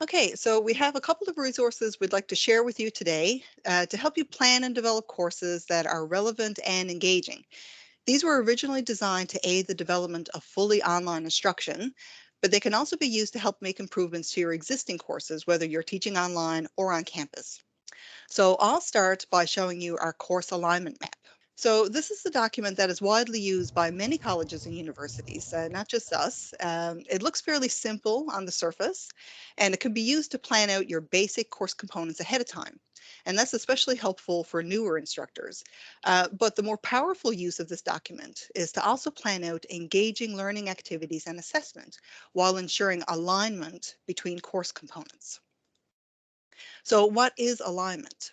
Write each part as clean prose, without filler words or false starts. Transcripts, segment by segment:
Okay, so we have a couple of resources we'd like to share with you today to help you plan and develop courses that are relevant and engaging. These were originally designed to aid the development of fully online instruction, but they can also be used to help make improvements to your existing courses, whether you're teaching online or on campus. So I'll start by showing you our course alignment map. So this is the document that is widely used by many colleges and universities, not just us. It looks fairly simple on the surface, and it can be used to plan out your basic course components ahead of time. And that's especially helpful for newer instructors. But the more powerful use of this document is to also plan out engaging learning activities and assessment while ensuring alignment between course components. So what is alignment?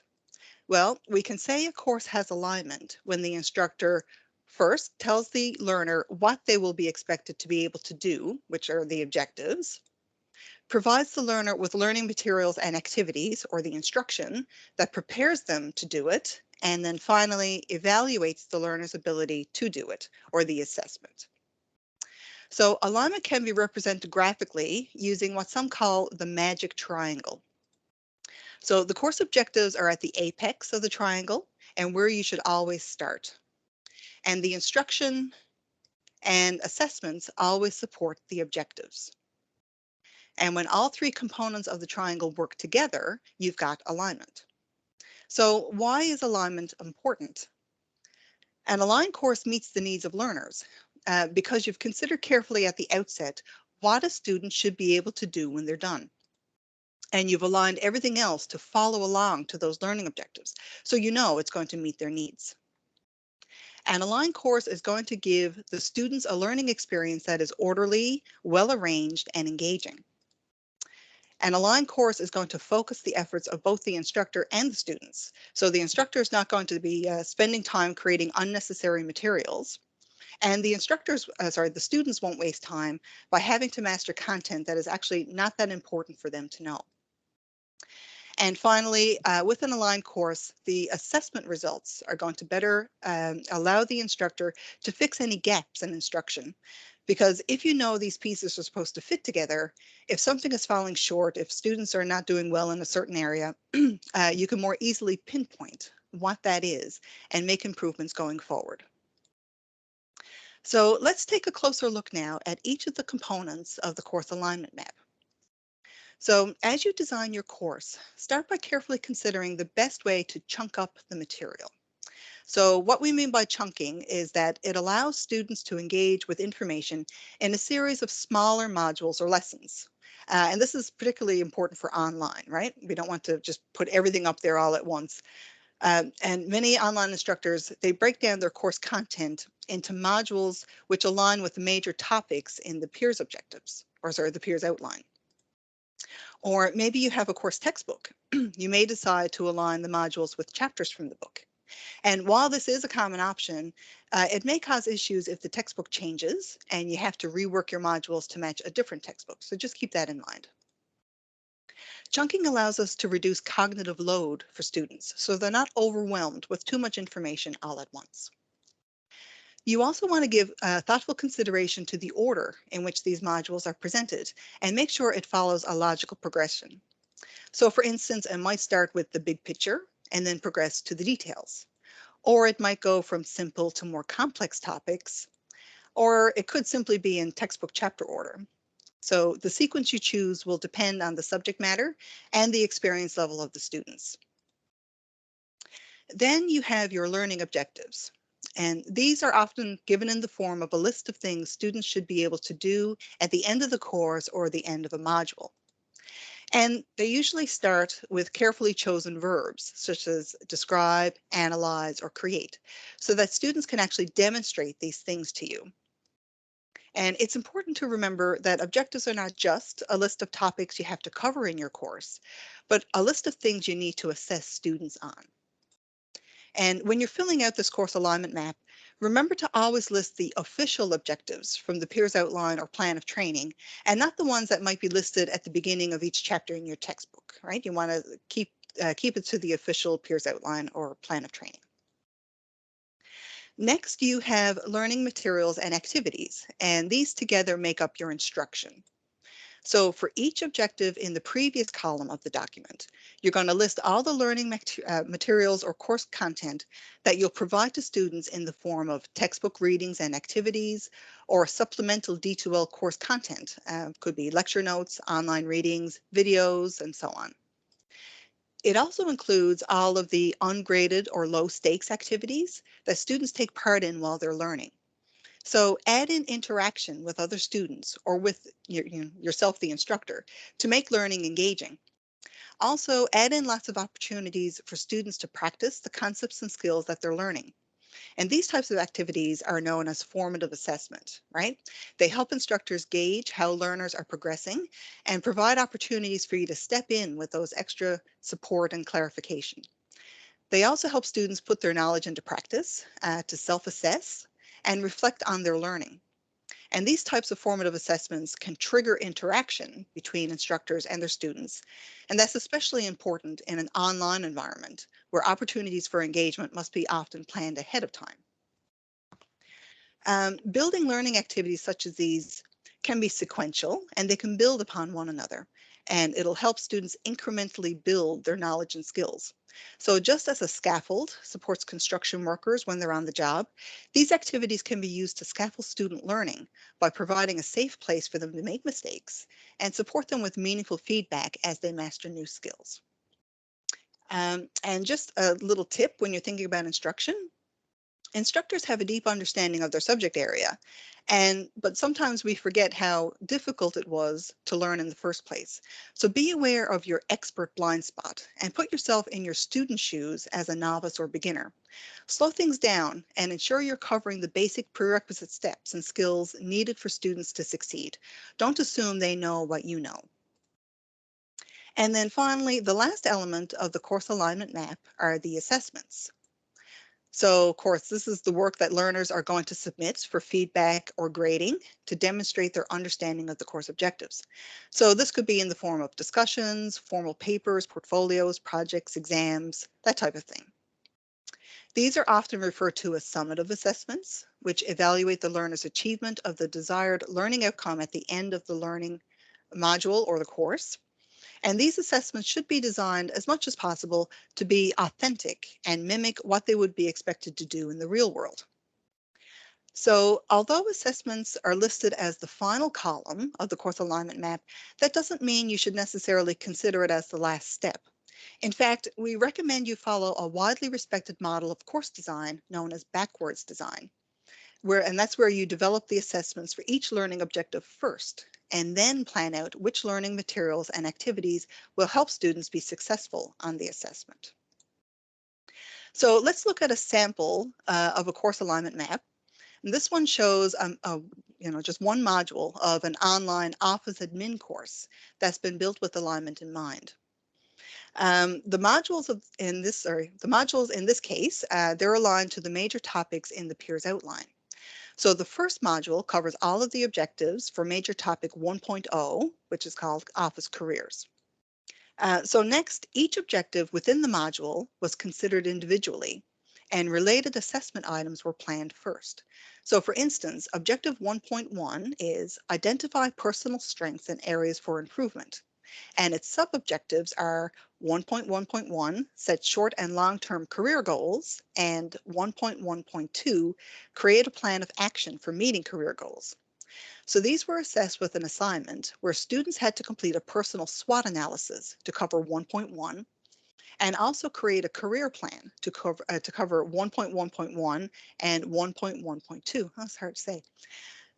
Well, we can say a course has alignment when the instructor first tells the learner what they will be expected to be able to do, which are the objectives, provides the learner with learning materials and activities, or the instruction, that prepares them to do it, and then finally evaluates the learner's ability to do it, or the assessment. So alignment can be represented graphically using what some call the magic triangle. So the course objectives are at the apex of the triangle and where you should always start. And the instruction and assessments always support the objectives. And when all three components of the triangle work together, you've got alignment. So why is alignment important? An aligned course meets the needs of learners because you've considered carefully at the outset what a student should be able to do when they're done. And you've aligned everything else to follow along to those learning objectives. So you know it's going to meet their needs. An aligned course is going to give the students a learning experience that is orderly, well arranged, and engaging. An aligned course is going to focus the efforts of both the instructor and the students. So the instructor is not going to be spending time creating unnecessary materials. And the students won't waste time by having to master content that is actually not that important for them to know. And finally, with an aligned course, the assessment results are going to better allow the instructor to fix any gaps in instruction. Because if you know these pieces are supposed to fit together, if something is falling short, if students are not doing well in a certain area, you can more easily pinpoint what that is and make improvements going forward. So let's take a closer look now at each of the components of the course alignment map. So as you design your course, start by carefully considering the best way to chunk up the material. So what we mean by chunking is that it allows students to engage with information in a series of smaller modules or lessons. And this is particularly important for online, right? We don't want to just put everything up there all at once. And many online instructors, they break down their course content into modules which align with the major topics in the peers objectives, or sorry, the peers outline. Or maybe you have a course textbook. You may decide to align the modules with chapters from the book. And while this is a common option, it may cause issues if the textbook changes and you have to rework your modules to match a different textbook. So just keep that in mind. Chunking allows us to reduce cognitive load for students so they're not overwhelmed with too much information all at once. You also want to give thoughtful consideration to the order in which these modules are presented and make sure it follows a logical progression. So for instance, it might start with the big picture and then progress to the details. Or it might go from simple to more complex topics, or it could simply be in textbook chapter order. So the sequence you choose will depend on the subject matter and the experience level of the students. Then you have your learning objectives. And these are often given in the form of a list of things students should be able to do at the end of the course or the end of a module. And they usually start with carefully chosen verbs, such as describe, analyze, or create, so that students can actually demonstrate these things to you. And it's important to remember that objectives are not just a list of topics you have to cover in your course, but a list of things you need to assess students on. And when you're filling out this course alignment map, remember to always list the official objectives from the peers outline or plan of training, and not the ones that might be listed at the beginning of each chapter in your textbook, right? You want to keep it to the official peers outline or plan of training. Next, you have learning materials and activities, and these together make up your instruction. So for each objective in the previous column of the document, you're going to list all the learning materials or course content that you'll provide to students in the form of textbook readings and activities or supplemental D2L course content. Could be lecture notes, online readings, videos, and so on. It also includes all of the ungraded or low stakes activities that students take part in while they're learning. So add in interaction with other students or with yourself, the instructor, to make learning engaging. Also, add in lots of opportunities for students to practice the concepts and skills that they're learning. And these types of activities are known as formative assessment, right? They help instructors gauge how learners are progressing and provide opportunities for you to step in with those extra support and clarification. They also help students put their knowledge into practice, to self-assess and reflect on their learning. And these types of formative assessments can trigger interaction between instructors and their students. And that's especially important in an online environment where opportunities for engagement must be often planned ahead of time. Building learning activities such as these can be sequential and they can build upon one another. And it'll help students incrementally build their knowledge and skills. So just as a scaffold supports construction workers when they're on the job, these activities can be used to scaffold student learning by providing a safe place for them to make mistakes and support them with meaningful feedback as they master new skills. And just a little tip when you're thinking about instruction, instructors have a deep understanding of their subject area, but sometimes we forget how difficult it was to learn in the first place. So be aware of your expert blind spot and put yourself in your student's shoes as a novice or beginner. Slow things down and ensure you're covering the basic prerequisite steps and skills needed for students to succeed. Don't assume they know what you know. And then finally, the last element of the course alignment map are the assessments. So, of course, this is the work that learners are going to submit for feedback or grading to demonstrate their understanding of the course objectives. So this could be in the form of discussions, formal papers, portfolios, projects, exams, that type of thing. These are often referred to as summative assessments, which evaluate the learner's achievement of the desired learning outcome at the end of the learning module or the course. And these assessments should be designed as much as possible to be authentic and mimic what they would be expected to do in the real world. So although assessments are listed as the final column of the course alignment map, that doesn't mean you should necessarily consider it as the last step. In fact, we recommend you follow a widely respected model of course design known as backwards design, and that's where you develop the assessments for each learning objective first, and then plan out which learning materials and activities will help students be successful on the assessment. So let's look at a sample of a course alignment map. And this one shows just one module of an online Office admin course that's been built with alignment in mind. The modules in this case, they're aligned to the major topics in the peers outline. So the first module covers all of the objectives for major topic 1.0, which is called Office Careers. So next, each objective within the module was considered individually, and related assessment items were planned first. So for instance, objective 1.1 is identify personal strengths and areas for improvement. And its sub-objectives are 1.1.1, set short and long-term career goals, and 1.1.2, create a plan of action for meeting career goals. So these were assessed with an assignment where students had to complete a personal SWOT analysis to cover 1.1 and also create a career plan to cover 1.1.1 and 1.1.2. That's hard to say.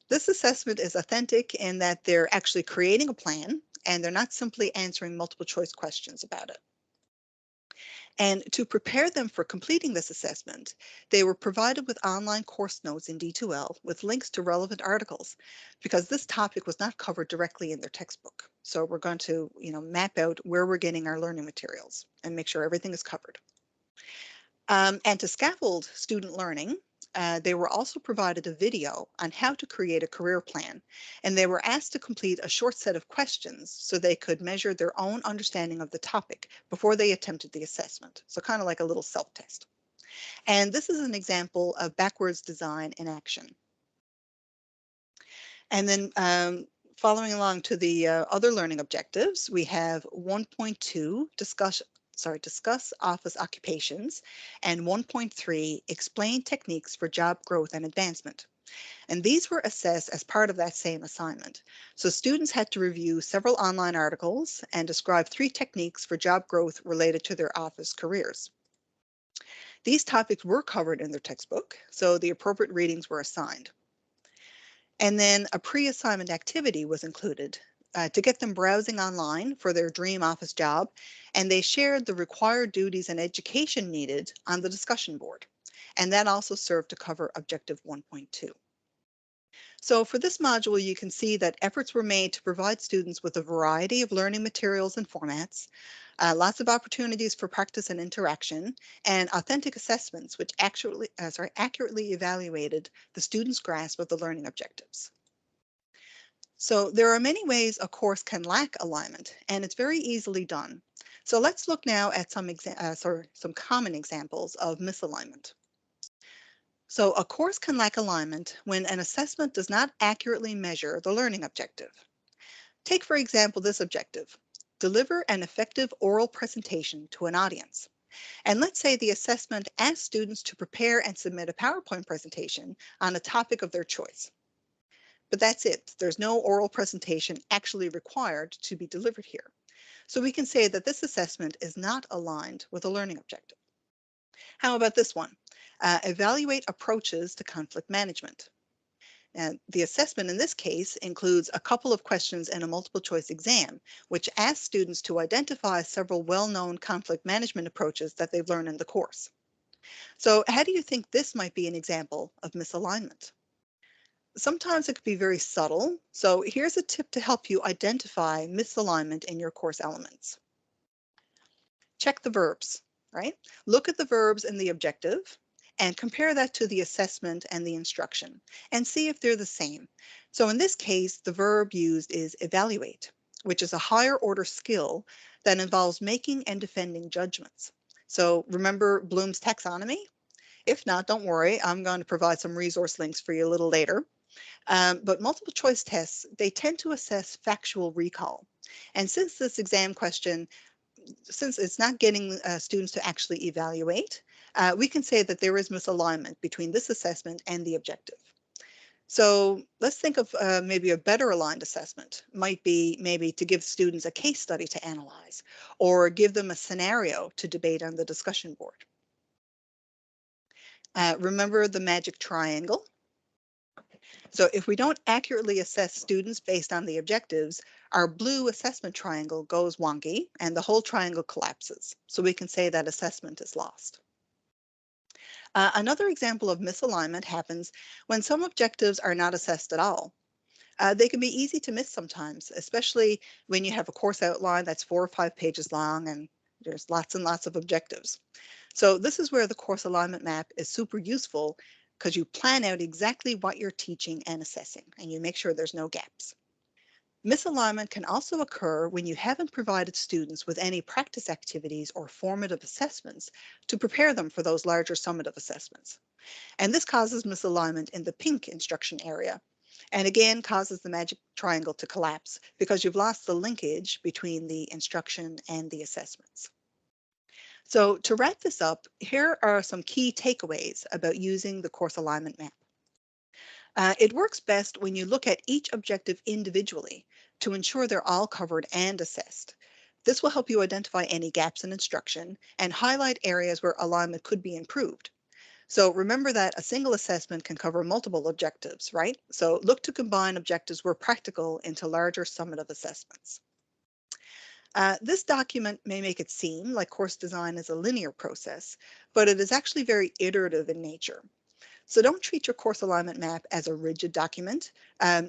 This assessment is authentic in that they're actually creating a plan and they're not simply answering multiple choice questions about it. And to prepare them for completing this assessment, they were provided with online course notes in D2L with links to relevant articles because this topic was not covered directly in their textbook. So we're going to, map out where we're getting our learning materials and make sure everything is covered. And to scaffold student learning, they were also provided a video on how to create a career plan, and they were asked to complete a short set of questions so they could measure their own understanding of the topic before they attempted the assessment. So kind of like a little self-test. And this is an example of backwards design in action. And then Following along to the other learning objectives, we have 1.2, discuss office occupations, and 1.3, explain techniques for job growth and advancement. And these were assessed as part of that same assignment. So students had to review several online articles and describe 3 techniques for job growth related to their office careers. These topics were covered in their textbook, so the appropriate readings were assigned. And then a pre-assignment activity was included to get them browsing online for their dream office job, and they shared the required duties and education needed on the discussion board. And that also served to cover Objective 1.2. So for this module, you can see that efforts were made to provide students with a variety of learning materials and formats, lots of opportunities for practice and interaction, and authentic assessments which accurately evaluated the students' grasp of the learning objectives. So there are many ways a course can lack alignment, and it's very easily done. So let's look now at some common examples of misalignment. So a course can lack alignment when an assessment does not accurately measure the learning objective. Take, for example, this objective: deliver an effective oral presentation to an audience. And let's say the assessment asks students to prepare and submit a PowerPoint presentation on a topic of their choice. But that's it. There's no oral presentation actually required to be delivered here. So we can say that this assessment is not aligned with a learning objective. How about this one? Evaluate approaches to conflict management. And the assessment in this case includes a couple of questions in a multiple choice exam, which asks students to identify several well-known conflict management approaches that they've learned in the course. So how do you think this might be an example of misalignment? Sometimes it could be very subtle. So here's a tip to help you identify misalignment in your course elements. Check the verbs, right? Look at the verbs in the objective and compare that to the assessment and the instruction and see if they're the same. So in this case, the verb used is evaluate, which is a higher order skill that involves making and defending judgments. So remember Bloom's taxonomy? If not, don't worry, I'm going to provide some resource links for you a little later. But multiple choice tests, they tend to assess factual recall. And since this exam question, since it's not getting students to actually evaluate, we can say that there is misalignment between this assessment and the objective. So let's think of maybe a better aligned assessment might be maybe to give students a case study to analyze or give them a scenario to debate on the discussion board. Remember the magic triangle? So if we don't accurately assess students based on the objectives, our blue assessment triangle goes wonky and the whole triangle collapses. So we can say that assessment is lost. Another example of misalignment happens when some objectives are not assessed at all. They can be easy to miss sometimes, especially when you have a course outline that's 4 or 5 pages long and there's lots and lots of objectives. So this is where the course alignment map is super useful because you plan out exactly what you're teaching and assessing, and you make sure there's no gaps. Misalignment can also occur when you haven't provided students with any practice activities or formative assessments to prepare them for those larger summative assessments. And this causes misalignment in the pink instruction area, and again causes the magic triangle to collapse because you've lost the linkage between the instruction and the assessments. So to wrap this up, here are some key takeaways about using the course alignment map. It works best when you look at each objective individually to ensure they're all covered and assessed. This will help you identify any gaps in instruction and highlight areas where alignment could be improved. So remember that a single assessment can cover multiple objectives, right? So look to combine objectives where practical into larger summative assessments. This document may make it seem like course design is a linear process, but it is actually very iterative in nature. So don't treat your course alignment map as a rigid document.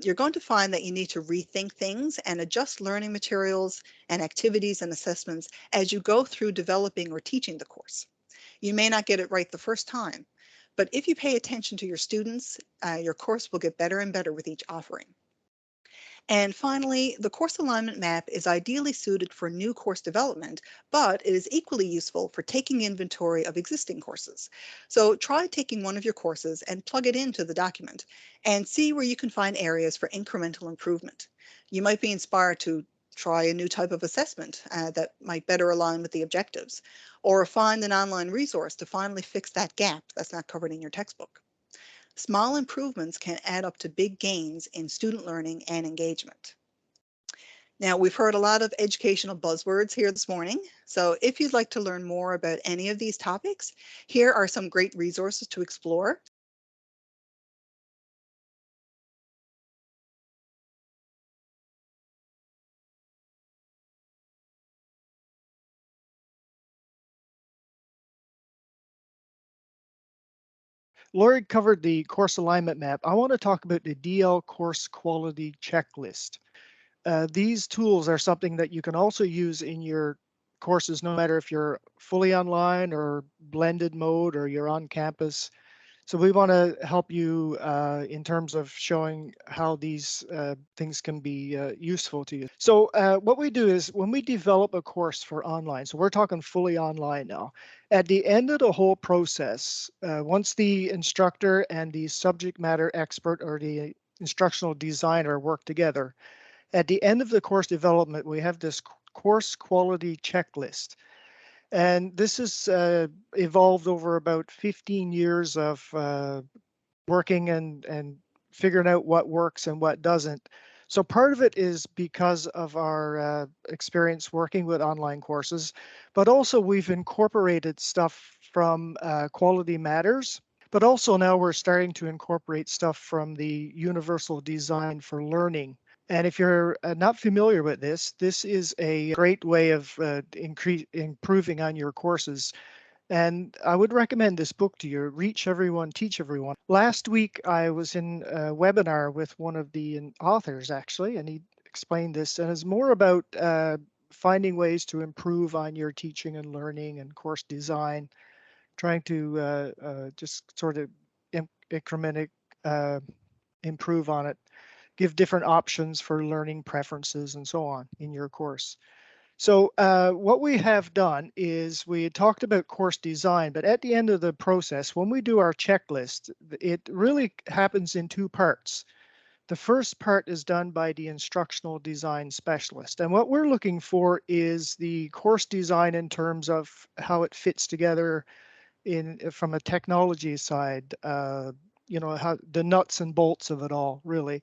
You're going to find that you need to rethink things and adjust learning materials and activities and assessments as you go through developing or teaching the course. You may not get it right the first time, but if you pay attention to your students, your course will get better and better with each offering. And finally, the course alignment map is ideally suited for new course development, but it is equally useful for taking inventory of existing courses. So try taking one of your courses and plug it into the document and see where you can find areas for incremental improvement. You might be inspired to try a new type of assessment that might better align with the objectives, or find an online resource to finally fix that gap that's not covered in your textbook. Small improvements can add up to big gains in student learning and engagement. Now, we've heard a lot of educational buzzwords here this morning. So if you'd like to learn more about any of these topics, here are some great resources to explore. Lori covered the course alignment map. I want to talk about the DL course quality checklist. These tools are something that you can also use in your courses, no matter if you're fully online or blended mode or you're on campus. So we want to help you in terms of showing how these things can be useful to you. So what we do is when we develop a course for online, so we're talking fully online now, at the end of the whole process, once the instructor and the subject matter expert or the instructional designer work together, at the end of the course development, we have this course quality checklist. And this has evolved over about 15 years of working and figuring out what works and what doesn't. So part of it is because of our experience working with online courses, but also we've incorporated stuff from Quality Matters, but also now we're starting to incorporate stuff from the Universal Design for Learning. And if you're not familiar with this, this is a great way of improving on your courses. And I would recommend this book to you, Reach Everyone, Teach Everyone. Last week, I was in a webinar with one of the authors, actually, and he explained this. And it's more about finding ways to improve on your teaching and learning and course design, trying to just sort of increment improve on it, give different options for learning preferences and so on in your course. So what we have done is we had talked about course design, but at the end of the process, when we do our checklist, it really happens in two parts. The first part is done by the instructional design specialist. And what we're looking for is the course design in terms of how it fits together in from a technology side, how the nuts and bolts of it all, really.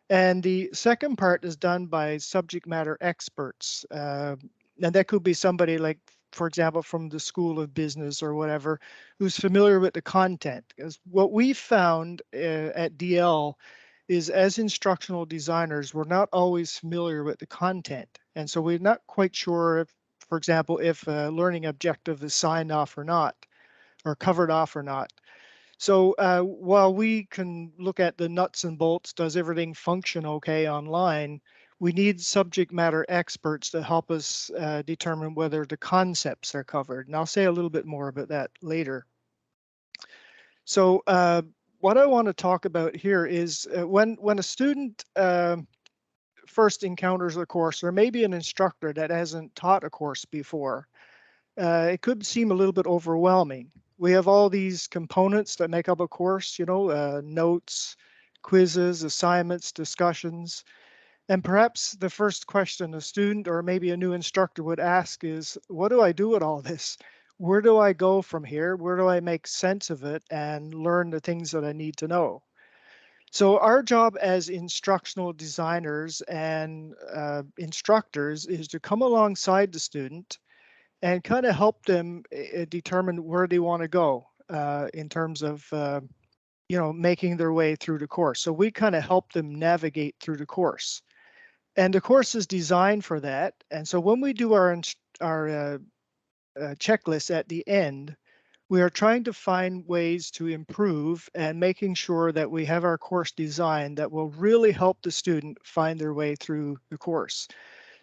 And the second part is done by subject matter experts. And that could be somebody like, for example, from the School of Business or whatever, who's familiar with the content. Because what we found at DL is as instructional designers, we're not always familiar with the content. And so we're not quite sure if, for example, if a learning objective is signed off or not, or covered off or not. So while we can look at the nuts and bolts, does everything function okay online? We need subject matter experts to help us determine whether the concepts are covered. And I'll say a little bit more about that later. So what I want to talk about here is when a student first encounters a course, or maybe an instructor that hasn't taught a course before, it could seem a little bit overwhelming. We have all these components that make up a course, notes, quizzes, assignments, discussions. And perhaps the first question a student or maybe a new instructor would ask is, what do I do with all this? Where do I go from here? Where do I make sense of it and learn the things that I need to know? So our job as instructional designers and instructors is to come alongside the student and kind of help them determine where they want to go in terms of making their way through the course. So we kind of help them navigate through the course, and the course is designed for that. And so when we do our checklist at the end, we are trying to find ways to improve and making sure that we have our course design that will really help the student find their way through the course.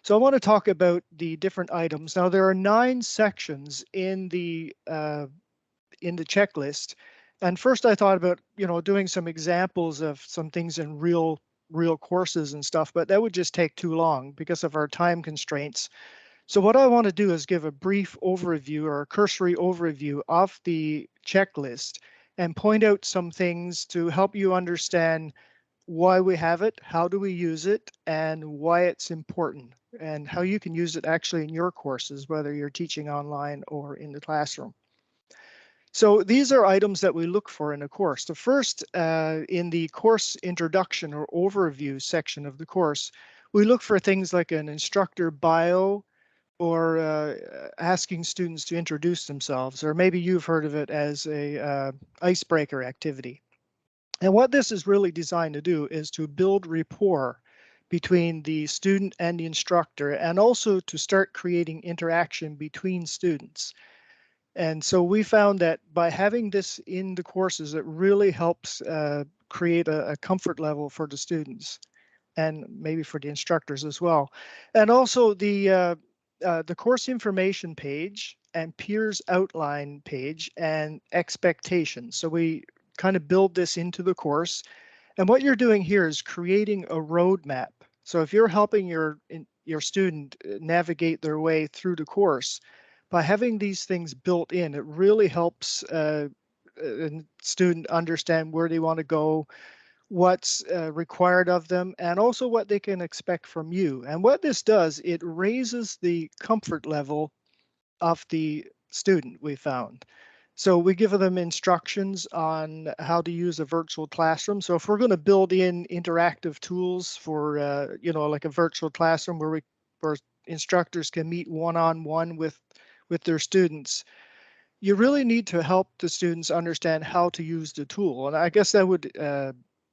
So I want to talk about the different items. Now there are 9 sections in the checklist. And first I thought about, doing some examples of some things in real real courses and stuff, but that would just take too long because of our time constraints. So what I want to do is give a brief overview or a cursory overview of the checklist and point out some things to help you understand why we have it, how do we use it, and why it's important, and how you can use it actually in your courses, whether you're teaching online or in the classroom. So these are items that we look for in a course. The first, in the course introduction or overview section of the course, we look for things like an instructor bio, or asking students to introduce themselves, or maybe you've heard of it as a icebreaker activity. And what this is really designed to do is to build rapport between the student and the instructor, and also to start creating interaction between students. And so we found that by having this in the courses, it really helps create a comfort level for the students and maybe for the instructors as well. And also the course information page and peers outline page and expectations. So we kind of build this into the course. And what you're doing here is creating a roadmap. So if you're helping your student navigate their way through the course, by having these things built in, it really helps a student understand where they want to go, what's required of them, and also what they can expect from you. And what this does, it raises the comfort level of the student, we found. So we give them instructions on how to use a virtual classroom. So if we're going to build in interactive tools for, like a virtual classroom where instructors can meet one-on-one with their students, you really need to help the students understand how to use the tool. And I guess that would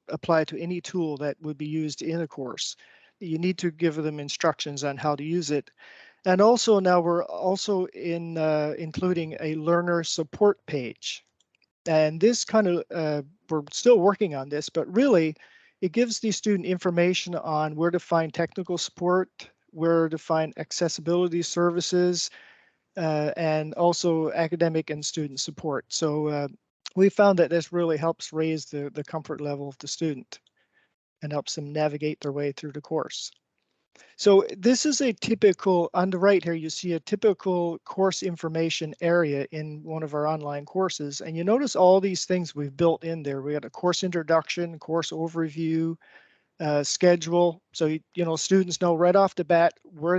apply to any tool that would be used in a course. You need to give them instructions on how to use it. And also now we're also including a learner support page. And this kind of, we're still working on this, but really it gives the student information on where to find technical support, where to find accessibility services, and also academic and student support. So we found that this really helps raise the comfort level of the student and helps them navigate their way through the course. So this is a typical, on the right here, you see a typical course information area in one of our online courses. And you notice all these things we've built in there. We got a course introduction, course overview, schedule. So, students know right off the bat where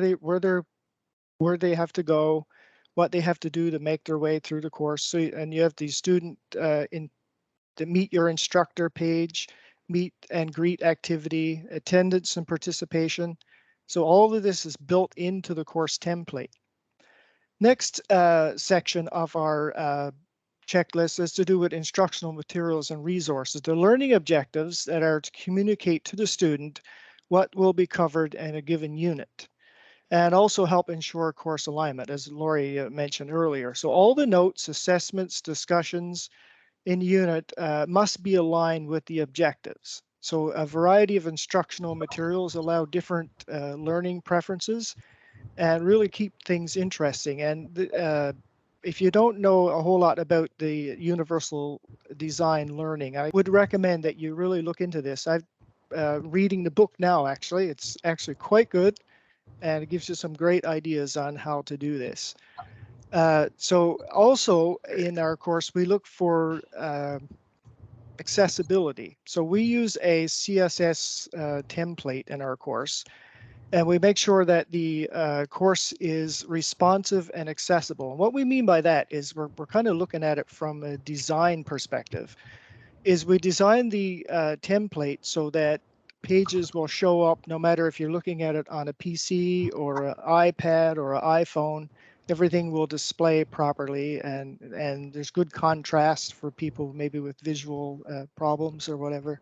they have to go, what they have to do to make their way through the course. So, and you have the student the meet your instructor page, meet and greet activity, attendance and participation. So all of this is built into the course template. Next section of our checklist is to do with instructional materials and resources. The learning objectives that are to communicate to the student what will be covered in a given unit, and also help ensure course alignment, as Lori mentioned earlier. So all the notes, assessments, discussions in the unit must be aligned with the objectives. So a variety of instructional materials allow different learning preferences and really keep things interesting. And if you don't know a whole lot about the universal design learning, I would recommend that you really look into this. I'm reading the book now, actually. It's actually quite good, and it gives you some great ideas on how to do this. So also in our course, we look for accessibility. So we use a CSS template in our course, and we make sure that the course is responsive and accessible. And what we mean by that is we're kind of looking at it from a design perspective, is we design the template so that pages will show up no matter if you're looking at it on a PC or an iPad or an iPhone. Everything will display properly, and there's good contrast for people maybe with visual problems or whatever.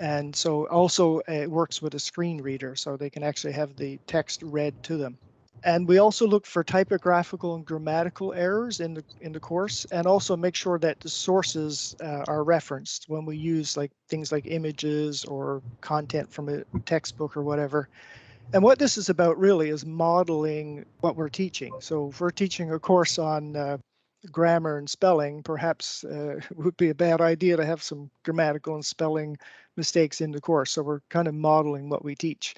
And so also it works with a screen reader, so they can actually have the text read to them. And we also look for typographical and grammatical errors in the course, and also make sure that the sources are referenced when we use things like images or content from a textbook or whatever. And what this is about really is modeling what we're teaching. So if we're teaching a course on grammar and spelling, perhaps it would be a bad idea to have some grammatical and spelling mistakes in the course. So we're kind of modeling what we teach.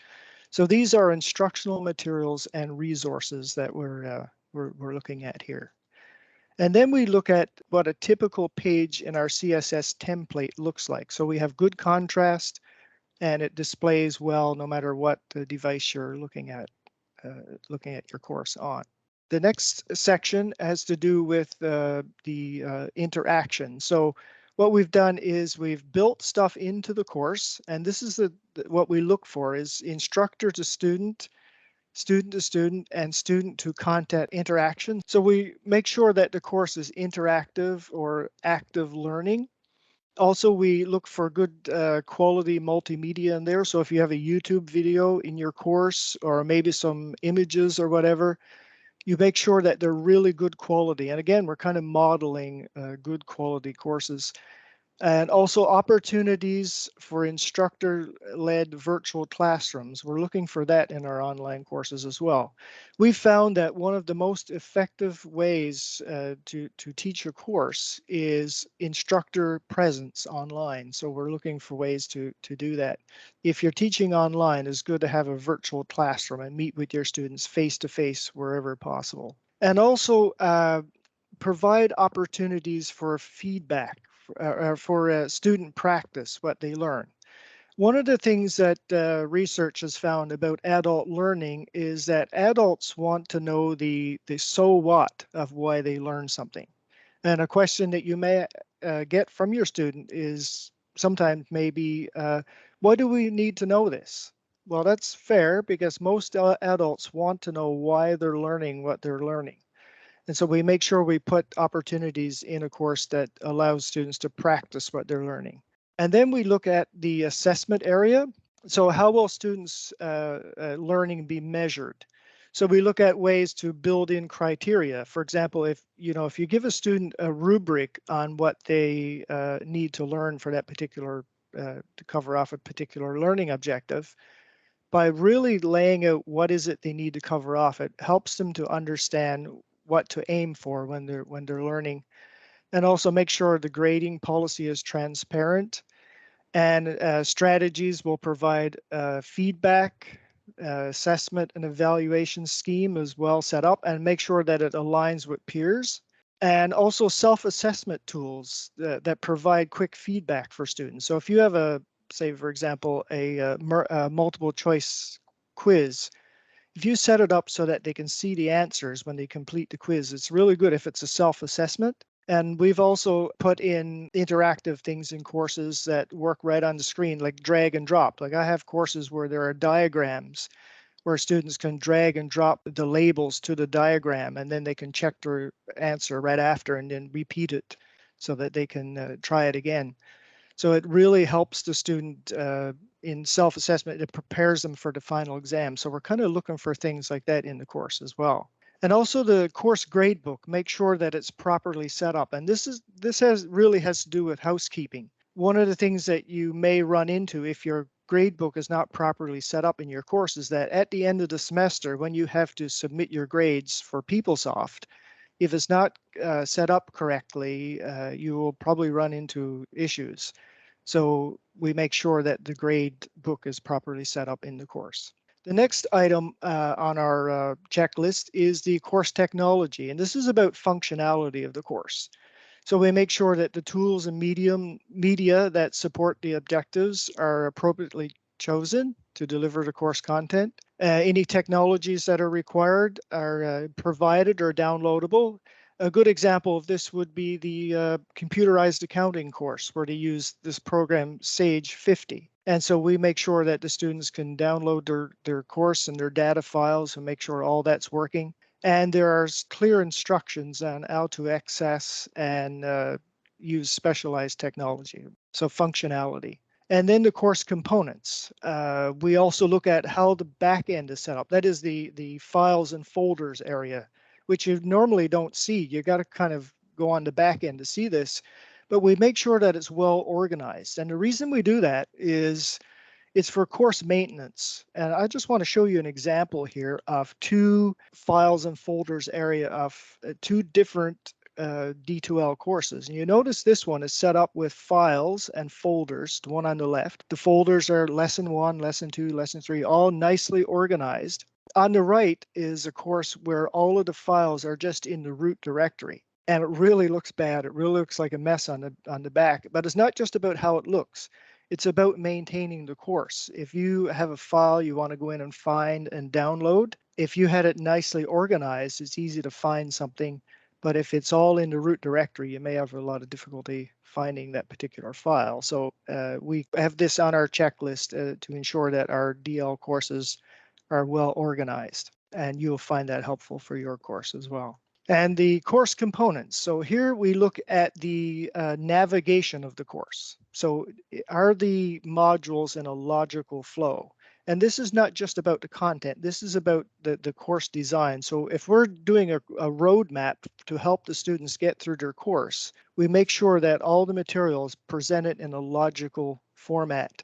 So these are instructional materials and resources that we're looking at here. And then we look at what a typical page in our CSS template looks like. So we have good contrast, and it displays well no matter what device you're looking at your course on. The next section has to do with the interaction. So what we've done is we've built stuff into the course, and this is what we look for is instructor to student, student to student, and student to content interaction. So we make sure that the course is interactive or active learning. Also, we look for good quality multimedia in there. So if you have a YouTube video in your course or maybe some images or whatever, you make sure that they're really good quality. And again, we're kind of modeling good quality courses. And also opportunities for instructor-led virtual classrooms. We're looking for that in our online courses as well. We found that one of the most effective ways to teach a course is instructor presence online. So we're looking for ways to do that. If you're teaching online, it's good to have a virtual classroom and meet with your students face-to-face wherever possible. And also provide opportunities for feedback for student practice, what they learn. One of the things that research has found about adult learning is that adults want to know the so what of why they learn something. And a question that you may get from your student is sometimes maybe, why do we need to know this? Well, that's fair because most adults want to know why they're learning what they're learning. And so we make sure we put opportunities in a course that allows students to practice what they're learning. And then we look at the assessment area. So how will students' learning be measured? So we look at ways to build in criteria. For example, if you give a student a rubric on what they need to learn for that particular, to cover off a particular learning objective, by really laying out what is it they need to cover off, it helps them to understand what to aim for when they're learning, and also make sure the grading policy is transparent, and strategies will provide feedback, assessment and evaluation scheme is well set up, and make sure that it aligns with peers, and also self-assessment tools that provide quick feedback for students. So if you have say for example, a multiple choice quiz, if you set it up so that they can see the answers when they complete the quiz, it's really good if it's a self-assessment. And we've also put in interactive things in courses that work right on the screen, like drag and drop. Like I have courses where there are diagrams where students can drag and drop the labels to the diagram, and then they can check their answer right after and then repeat it so that they can try it again. So it really helps the student in self-assessment. It prepares them for the final exam. So we're kind of looking for things like that in the course as well. And also the course gradebook, make sure that it's properly set up. And this really has to do with housekeeping. One of the things that you may run into if your gradebook is not properly set up in your course is that at the end of the semester, when you have to submit your grades for PeopleSoft, if it's not set up correctly, you will probably run into issues. So we make sure that the grade book is properly set up in the course. The next item on our checklist is the course technology, and this is about functionality of the course. So we make sure that the tools and media that support the objectives are appropriately chosen to deliver the course content. Any technologies that are required are provided or downloadable. A good example of this would be the computerized accounting course, where they use this program Sage 50. And so we make sure that the students can download their course and their data files and make sure all that's working. And there are clear instructions on how to access and use specialized technology, so functionality. And then the course components. We also look at how the back end is set up. That is the files and folders area, which you normally don't see. You got to kind of go on the back end to see this, but we make sure that it's well organized. And the reason we do that is it's for course maintenance. And I just want to show you an example here of two files and folders area of two different D2L courses. And you notice this one is set up with files and folders, the one on the left. The folders are lesson 1, lesson 2, lesson 3, all nicely organized. On the right is a course where all of the files are just in the root directory. And it really looks bad. It really looks like a mess on the back. But it's not just about how it looks. It's about maintaining the course. If you have a file you want to go in and find and download, if you had it nicely organized, it's easy to find something. But if it's all in the root directory, you may have a lot of difficulty finding that particular file. So we have this on our checklist to ensure that our DL courses are well organized, and you'll find that helpful for your course as well. And the course components. So here we look at the navigation of the course. So are the modules in a logical flow? And this is not just about the content. This is about the course design. So if we're doing a roadmap to help the students get through their course, we make sure that all the materials presented in a logical format,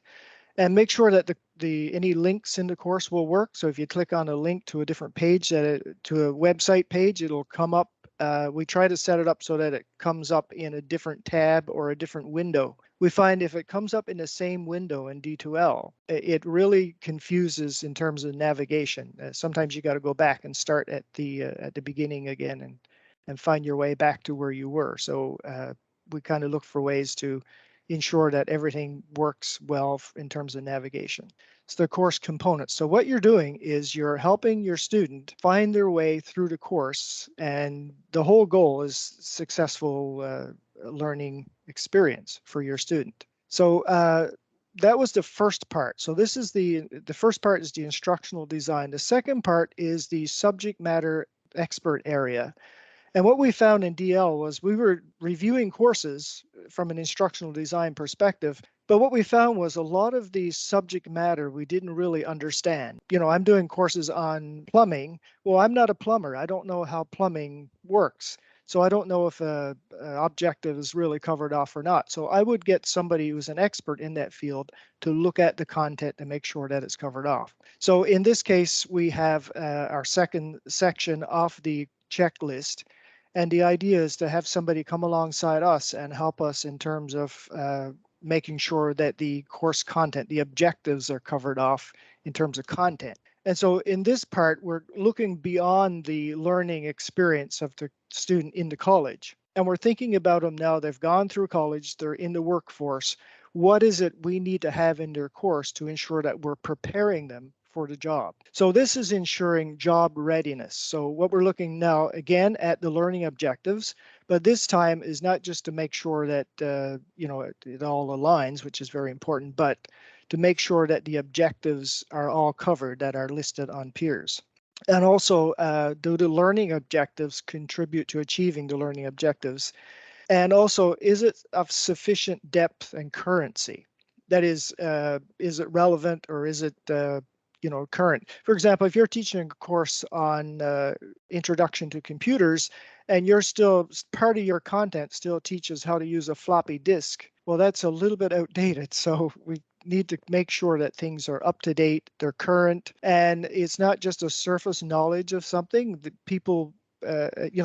and make sure that any links in the course will work. So if you click on a link to a different page, to a website page, it'll come up. We try to set it up so that it comes up in a different tab or a different window. We find if it comes up in the same window in D2L, it really confuses in terms of navigation. Sometimes you got to go back and start at the beginning again and find your way back to where you were. So we kind of look for ways to ensure that everything works well in terms of navigation. It's the course components. So what you're doing is you're helping your student find their way through the course, and the whole goal is successful learning experience for your student. So that was the first part. So this is the first part is the instructional design. The second part is the subject matter expert area. And what we found in DL was we were reviewing courses from an instructional design perspective, but what we found was a lot of the subject matter we didn't really understand. You know, I'm doing courses on plumbing. Well, I'm not a plumber. I don't know how plumbing works. So I don't know if a objective is really covered off or not. So I would get somebody who's an expert in that field to look at the content and make sure that it's covered off. So in this case, we have our second section off the checklist. And the idea is to have somebody come alongside us and help us in terms of making sure that the course content, the objectives are covered off in terms of content. And so in this part, we're looking beyond the learning experience of the student in the college. And we're thinking about them now. They've gone through college, they're in the workforce. What is it we need to have in their course to ensure that we're preparing them for the job? So this is ensuring job readiness. So what we're looking now again at the learning objectives, but this time is not just to make sure that it all aligns, which is very important, but to make sure that the objectives are all covered that are listed on peers. And also, do the learning objectives contribute to achieving the learning objectives? And also, is it of sufficient depth and currency? That is it relevant, or is it current? For example, if you're teaching a course on introduction to computers, and you're still, part of your content still teaches how to use a floppy disk, well, that's a little bit outdated. So we need to make sure that things are up to date, they're current, and it's not just a surface knowledge of something that people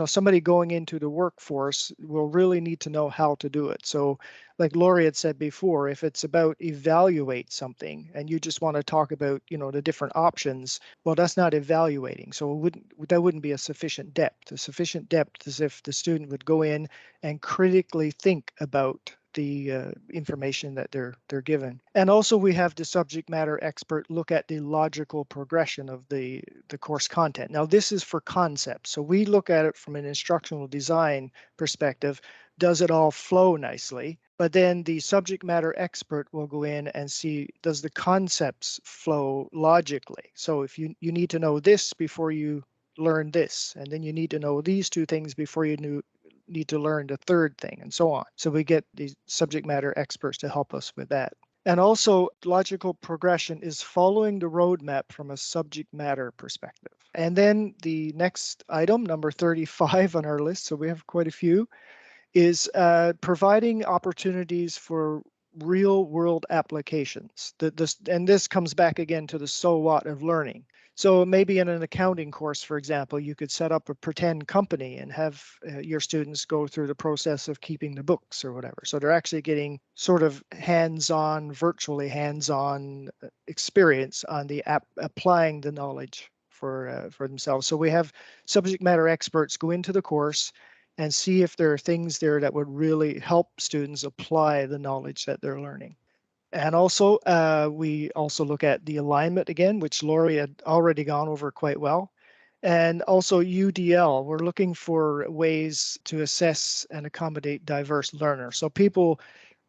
somebody going into the workforce will really need to know how to do it. So like Lori had said before, if it's about evaluate something and you just want to talk about, the different options, well, that's not evaluating. So that wouldn't be a sufficient depth. A sufficient depth is if the student would go in and critically think about the information that they're given. And also we have the subject matter expert look at the logical progression of the course content. Now this is for concepts. So we look at it from an instructional design perspective. Does it all flow nicely? But then the subject matter expert will go in and see, does the concepts flow logically? So if you need to know this before you learn this, and then you need to know these two things before you need to learn the third thing, and so on. So we get these subject matter experts to help us with that. And also, logical progression is following the roadmap from a subject matter perspective. And then the next item, number 35 on our list, so we have quite a few, is providing opportunities for real world applications. And this comes back again to the so what of learning. So maybe in an accounting course, for example, you could set up a pretend company and have your students go through the process of keeping the books or whatever. So they're actually getting sort of hands-on, virtually hands-on experience on the applying the knowledge for themselves. So we have subject matter experts go into the course and see if there are things there that would really help students apply the knowledge that they're learning. And also, we also look at the alignment again, which Lori had already gone over quite well. And also UDL, we're looking for ways to assess and accommodate diverse learners. So people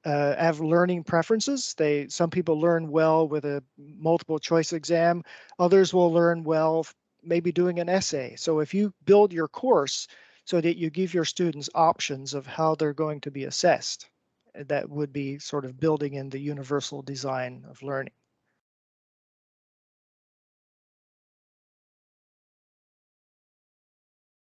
have learning preferences. Some people learn well with a multiple choice exam. Others will learn well maybe doing an essay. So if you build your course so that you give your students options of how they're going to be assessed, that would be sort of building in the universal design of learning.